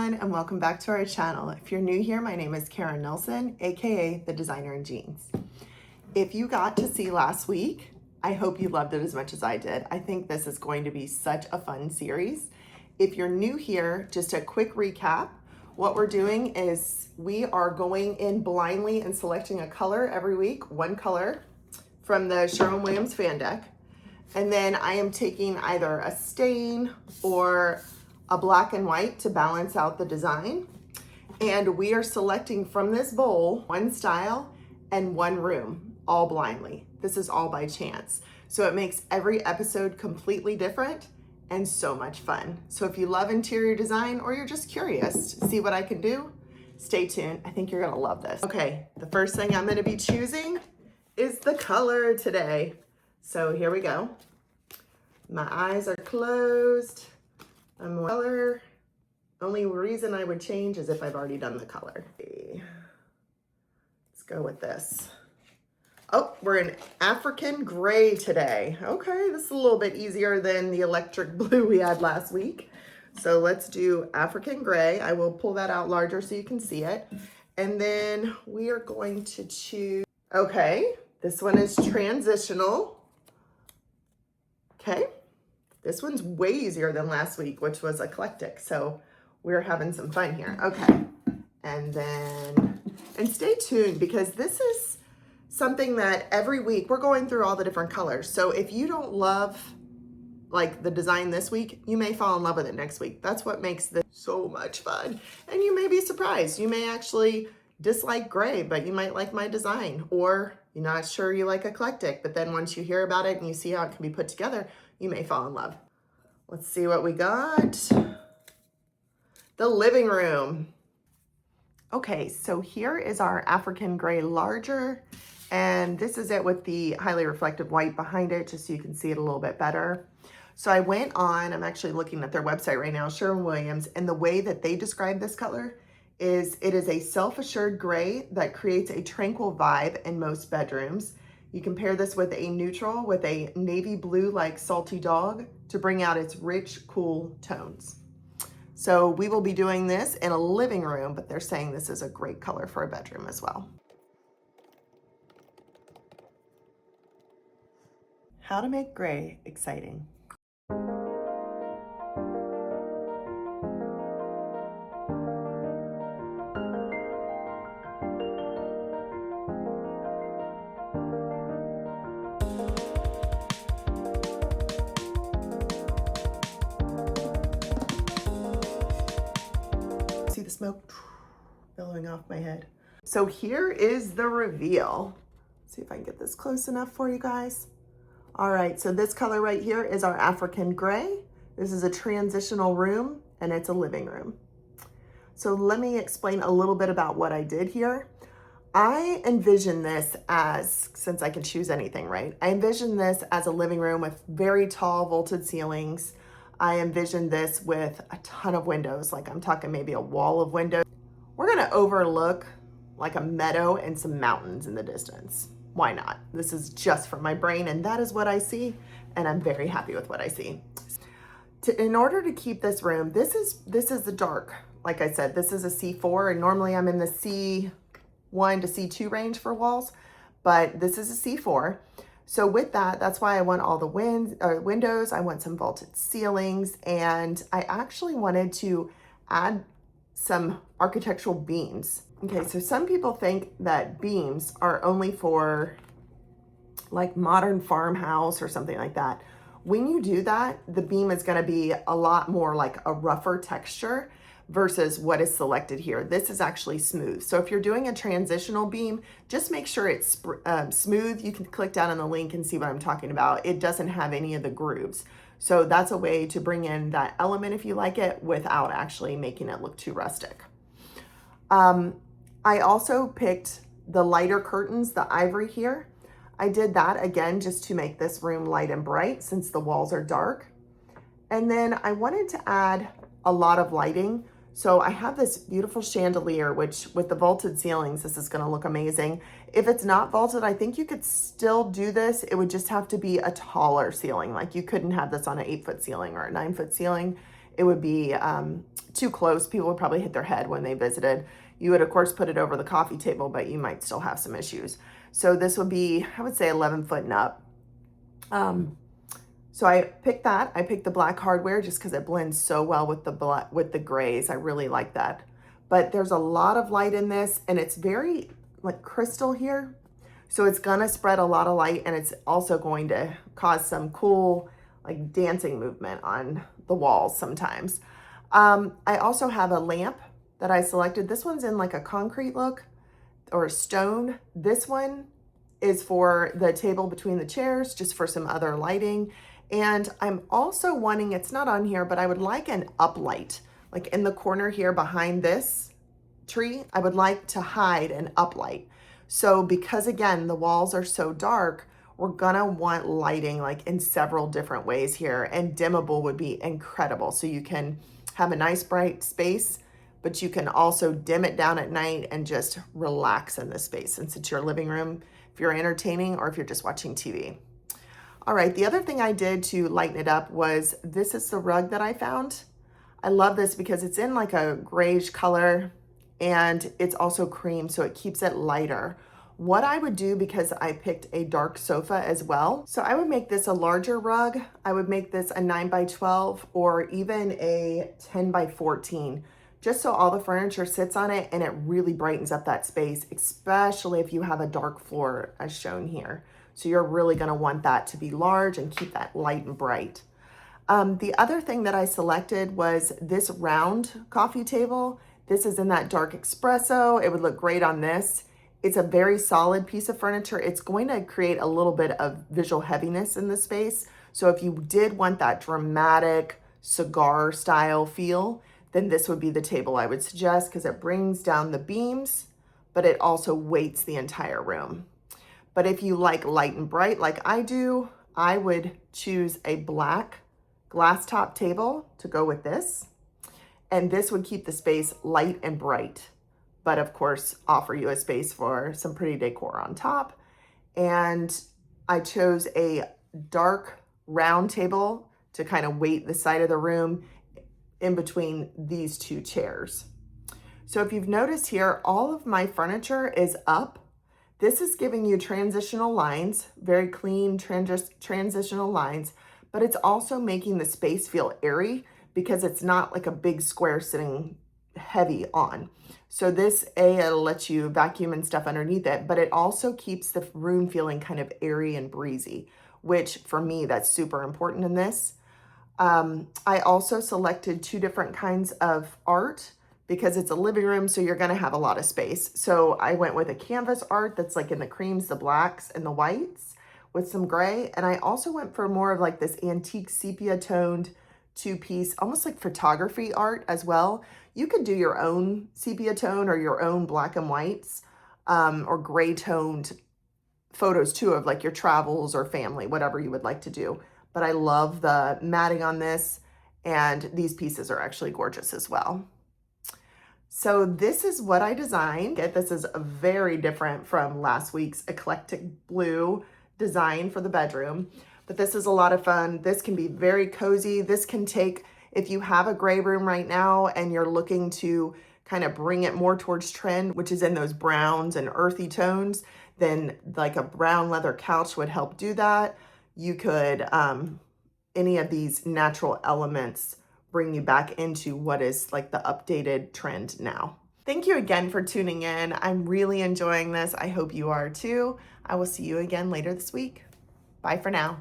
everyone, and welcome back to our channel. If you're new here, my name is Karen Nelson, aka the Designer in Jeans. If you got to see last week, I hope you loved it as much as I did. I think this is going to be such a fun series. If you're new here, just a quick recap. What we're doing is we are going in blindly and selecting a color every week, one color from the Sherwin-Williams fan deck. And then I am taking either a stain or a black and white to balance out the design. And we are selecting from this bowl one style and one room, all blindly. This is all by chance. So it makes every episode completely different and so much fun. So if you love interior design or you're just curious to see what I can do, stay tuned. I think you're gonna love this. Okay, the first thing I'm gonna be choosing is the color today. So here we go. My eyes are closed. I'm color. Only reason I would change is if I've already done the color. Let's go with this. Oh, we're in African gray today. Okay, this is a little bit easier than the electric blue we had last week. So let's do African gray. I will pull that out larger so you can see it. And then we are going to choose, okay, this one is transitional. Okay, this one's way easier than last week, which was eclectic. So we're having some fun here. Okay, and stay tuned because this is something that every week we're going through all the different colors. So if you don't love like the design this week, you may fall in love with it next week. That's what makes this so much fun. And you may be surprised. You may actually dislike gray, but you might like my design, or you're not sure you like eclectic, but then once you hear about it and you see how it can be put together, you may fall in love. Let's see what we got. The living room. Okay, so here is our African gray larger, and this is it with the highly reflective white behind it, just so you can see it a little bit better. So I went on, I'm actually looking at their website right now, Sherwin-Williams, and the way that they describe this color is it is a self-assured gray that creates a tranquil vibe in most bedrooms. You can pair this with a neutral with a navy blue like salty dog to bring out its rich, cool tones. So we will be doing this in a living room, but they're saying this is a great color for a bedroom as well. How to make gray exciting. See the smoke billowing off my head. So here is the reveal. See if I can get this close enough for you guys. All right, so this color right here is our African gray. This is a transitional room and it's a living room. So let me explain a little bit about what I did here. I envision this as, since I can choose anything, right? I envision this as a living room with very tall vaulted ceilings. I envision this with a ton of windows, like I'm talking maybe a wall of windows. We're gonna overlook like a meadow and some mountains in the distance. Why not? This is just from my brain and that is what I see, and I'm very happy with what I see. In order to keep this room, this is the dark. Like I said, this is a C4 and normally I'm in the C1 to C2 range for walls, but this is a C4. So with that, that's why I want all the windows, I want some vaulted ceilings, and I actually wanted to add some architectural beams. Okay, so some people think that beams are only for like modern farmhouse or something like that. When you do that, the beam is gonna be a lot more like a rougher texture versus what is selected here. This is actually smooth. So if you're doing a transitional beam, just make sure it's smooth. You can click down on the link and see what I'm talking about. It doesn't have any of the grooves. So that's a way to bring in that element if you like it without actually making it look too rustic. I also picked the lighter curtains, the ivory here. I did that again just to make this room light and bright since the walls are dark. And then I wanted to add a lot of lighting. So I have this beautiful chandelier, which with the vaulted ceilings, this is gonna look amazing. If it's not vaulted, I think you could still do this. It would just have to be a taller ceiling. Like you couldn't have this on an 8-foot ceiling or a 9-foot ceiling. it would be too close. People would probably hit their head when they visited. You would of course put it over the coffee table, but you might still have some issues. So this would be, I would say 11 foot and up. So I picked that. I picked the black hardware just because it blends so well with the black, with the grays. I really like that. But there's a lot of light in this, and it's very like crystal here. So it's gonna spread a lot of light, and it's also going to cause some cool like dancing movement on the walls sometimes. I also have a lamp that I selected. This one's in like a concrete look or stone. This one is for the table between the chairs, just for some other lighting. And I'm also wanting, it's not on here, but I would like an uplight, like in the corner here behind this tree, I would like to hide an uplight. So because again, the walls are so dark, we're gonna want lighting like in several different ways here, and dimmable would be incredible. So you can have a nice bright space, but you can also dim it down at night and just relax in this space since it's your living room, if you're entertaining or if you're just watching TV. All right, the other thing I did to lighten it up was, this is the rug that I found. I love this because it's in like a grayish color and it's also cream, so it keeps it lighter. What I would do, because I picked a dark sofa as well, so I would make this a larger rug. I would make this a 9 by 12 or even a 10 by 14, just so all the furniture sits on it and it really brightens up that space, especially if you have a dark floor as shown here. So you're really gonna want that to be large and keep that light and bright. The other thing that I selected was this round coffee table. This is in that dark espresso. It would look great on this. It's a very solid piece of furniture. It's going to create a little bit of visual heaviness in the space. So if you did want that dramatic cigar style feel, then this would be the table I would suggest, because it brings down the beams, but it also weights the entire room. But if you like light and bright like I do, I would choose a black glass top table to go with this. And this would keep the space light and bright, but of course offer you a space for some pretty decor on top. And I chose a dark round table to kind of weight the side of the room in between these two chairs. So if you've noticed here, all of my furniture is up. This is giving you transitional lines, very clean transitional lines, but it's also making the space feel airy because it's not like a big square sitting heavy on. So this, it'll let you vacuum and stuff underneath it, but it also keeps the room feeling kind of airy and breezy, which for me, that's super important in this. I also selected 2 different kinds of art because it's a living room, so you're gonna have a lot of space. So I went with a canvas art that's like in the creams, the blacks, and the whites with some gray. And I also went for more of like this antique sepia toned 2-piece, almost like photography art as well. You could do your own sepia tone or your own black and whites or gray toned photos too of like your travels or family, whatever you would like to do. But I love the matting on this, and these pieces are actually gorgeous as well. So this is what I designed. This is very different from last week's eclectic blue design for the bedroom, but this is a lot of fun. This can be very cozy. This can take, if you have a gray room right now and you're looking to kind of bring it more towards trend, which is in those browns and earthy tones, then like a brown leather couch would help do that. You could, any of these natural elements bring you back into what is like the updated trend now. Thank you again for tuning in. I'm really enjoying this. I hope you are too. I will see you again later this week. Bye for now.